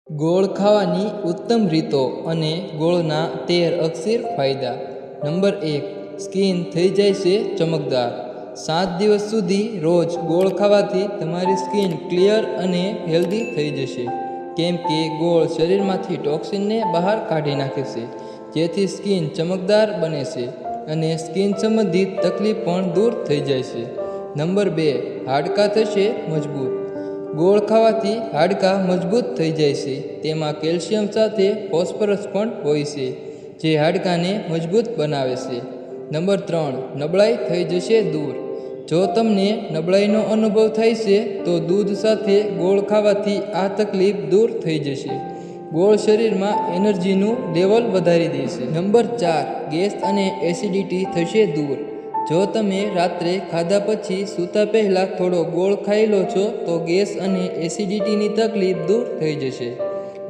ગોળ ખાવાની ઉત્તમ રીતો અને ગોળના 13 અક્ષીર ફાયદા। નંબર 1, સ્કિન થઈ જાય છે ચમકદાર। 7 દિવસ સુધી રોજ ગોળ ખાવાથી તમારી સ્કિન ક્લિયર અને હેલ્ધી થઈ જશે, કેમ કે ગોળ શરીરમાંથી ટોક્સિનને બહાર કાઢી નાખે છે, જેથી સ્કિન ચમકદાર બને છે અને સ્કિન સંબંધિત તકલીફ પણ દૂર થઈ જાય છે। નંબર 2, હાડકાં થશે મજબૂત। ગોળ ખાવાથી હાડકાં મજબૂત થઈ જાય છે। તેમાં કેલ્શિયમ સાથે ફોસ્ફરસ પણ હોય છે, જે હાડકાંને મજબૂત બનાવે છે। નંબર 3, નબળાઈ થઈ જશે દૂર। જો તમને નબળાઈનો અનુભવ થાય છે તો દૂધ સાથે ગોળ ખાવાથી આ તકલીફ દૂર થઈ જશે। ગોળ શરીરમાં એનર્જીનું લેવલ વધારી દેશે। નંબર 4, ગેસ અને એસિડિટી થશે દૂર। જો તમે રાત્રે ખાધા પછી સૂતા પહેલાં થોડો ગોળ ખાઈ લો છો તો ગેસ અને એસિડિટીની તકલીફ દૂર થઈ જશે।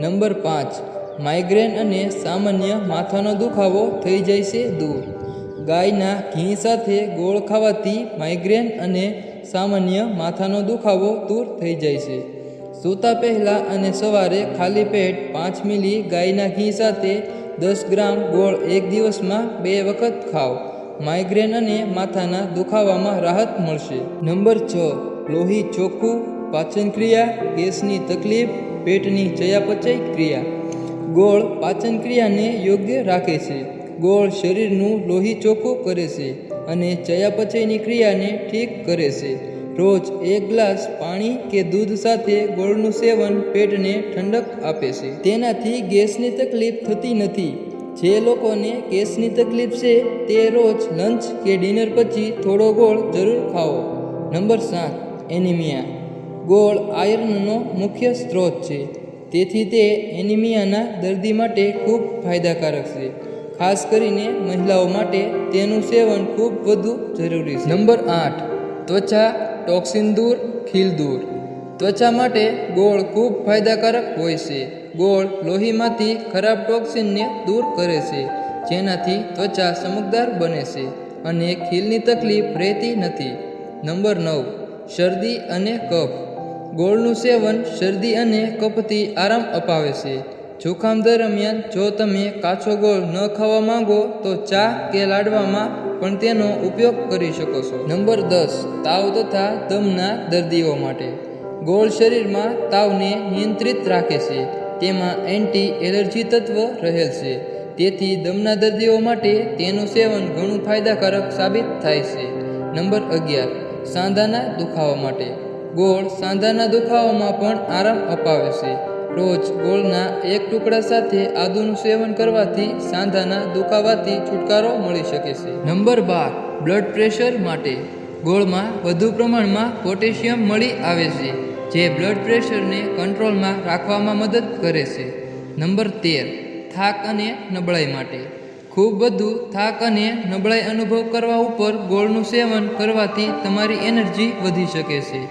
નંબર 5, માઇગ્રેન અને સામાન્ય માથાનો દુખાવો થઈ જાય છે દૂર। ગાયના ઘી સાથે ગોળ ખાવાથી માઇગ્રેન અને સામાન્ય માથાનો દુખાવો દૂર થઈ જાય છે। સૂતા પહેલાં અને સવારે ખાલી પેટ 5 મિલી ગાયના ઘી સાથે 10 ગ્રામ ગોળ એક દિવસમાં 2 વખત ખાઓ। માઇગ્રેન અને માથાના દુખાવામાં રાહત મળશે। નંબર 6, લોહી ચોખ્ખું, પાચન ક્રિયા, ગેસની તકલીફ, પેટની ચયાપચય ક્રિયા। ગોળ પાચન ક્રિયાને યોગ્ય રાખે છે। ગોળ શરીરનું લોહી ચોખ્ખું કરે છે અને ચયાપચયની ક્રિયાને ઠીક કરે છે। રોજ 1 ગ્લાસ પાણી કે દૂધ સાથે ગોળનું સેવન પેટને ઠંડક આપે છે। તેનાથી ગેસની તકલીફ થતી નથી। જે લોકોને ગેસની તકલીફ છે તે રોજ લંચ કે ડિનર પછી થોડો ગોળ જરૂર ખાઓ। Number 7, anaemia. ગોળ આયર્નનો મુખ્ય સ્ત્રોત છે, તેથી તે એનિમિયાના દર્દી માટે ખૂબ ફાયદાકારક છે। ખાસ કરીને મહિલાઓ માટે તેનું સેવન ખૂબ વધુ જરૂરી છે। નંબર 8, ત્વચા ટોક્સિન દૂર, ખીલ દૂર। ત્વચા માટે ગોળ ખૂબ ફાયદાકારક હોય છે। ગોળ લોહીમાંથી ખરાબ ટોક્સિનને દૂર કરે છે, જેનાથી ત્વચા ચમકદાર બને છે અને ખીલની તકલીફ રહેતી નથી। નંબર 9, શરદી અને કફ। ગોળનું સેવન શરદી અને કફથી આરામ અપાવે છે। જોખમ દરમિયાન જો તમે કાચો ગોળ ન ખાવા માંગો તો ચા કે લાડવામાં પણ તેનો ઉપયોગ કરી શકો છો। નંબર 10, તાવ તથા દમના દર્દીઓ માટે। ગોળ શરીરમાં તાવને નિયંત્રિત રાખે છે। તેમાં એન્ટી એલર્જી તત્વ રહેલ છે, તેથી દમના દર્દીઓ માટે તેનું સેવન ઘણું ફાયદાકારક સાબિત થાય છે। નંબર 11, સાંધાના દુખાવા માટે। ગોળ સાંધાના દુખાવામાં પણ આરામ અપાવે છે। રોજ ગોળના 1 ટુકડા સાથે આદુનું સેવન કરવાથી સાંધાના દુખાવાથી છુટકારો મળી શકે છે। નંબર 12, બ્લડ પ્રેશર માટે। ગોળમાં વધુ પ્રમાણમાં પોટેશિયમ મળી આવે છે, જે બ્લડ પ્રેશરને કંટ્રોલમાં રાખવામાં મદદ કરે છે। નંબર 13, થાક અને નબળાઈ માટે। ખૂબ વધુ થાક અને નબળાઈ અનુભવ કરવા ઉપર ગોળનું સેવન કરવાથી તમારી એનર્જી વધી શકે છે।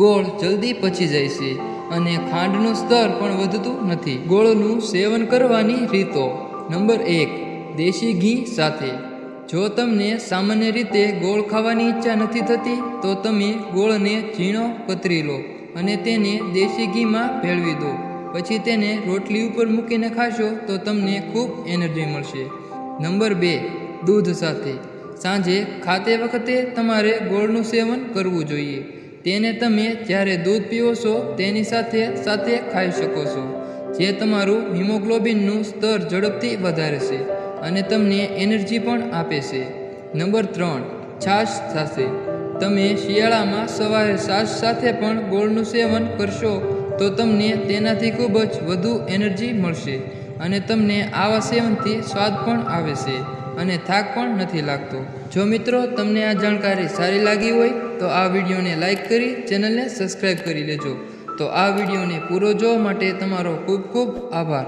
ગોળ જલ્દી પચી જાય છે અને ખાંડનું સ્તર પણ વધતું નથી। ગોળનું સેવન કરવાની રીતો। નંબર 1, દેશી ઘી સાથે। જો તમને સામાન્ય રીતે ગોળ ખાવાની ઈચ્છા નથી થતી તો તમે ગોળને ઝીણો કતરી લો અને તેને દેશી ઘીમાં ભેળવી દો। પછી તેને રોટલી ઉપર મૂકીને ખાશો તો તમને ખૂબ એનર્જી મળશે। નંબર 2, દૂધ સાથે। સાંજે ખાતે વખતે તમારે ગોળનું સેવન કરવું જોઈએ। તેને તમે જ્યારે દૂધ પીવો છો તેની સાથે સાથે ખાઈ શકો છો, જે તમારું હિમોગ્લોબિનનું સ્તર ઝડપથી વધારે છે અને તમને એનર્જી પણ આપે છે। નંબર 3, છાશ સાથે। તમે શિયાળામાં સવારે છાશ સાથે પણ ગોળનું સેવન કરશો તો તમને તેનાથી ખૂબ જ વધુ એનર્જી મળશે અને તમને આવા સેવનથી સ્વાદ પણ આવે છે અને થાક પણ નથી લાગતો। જો મિત્રો તમને આ જાણકારી સારી લાગી હોય તો આ વિડીયોને લાઈક કરી ચેનલને સબસ્ક્રાઈબ કરી લેજો। તો આ વિડીયોને પૂરો જોવા માટે તમારો ખૂબ ખૂબ આભાર।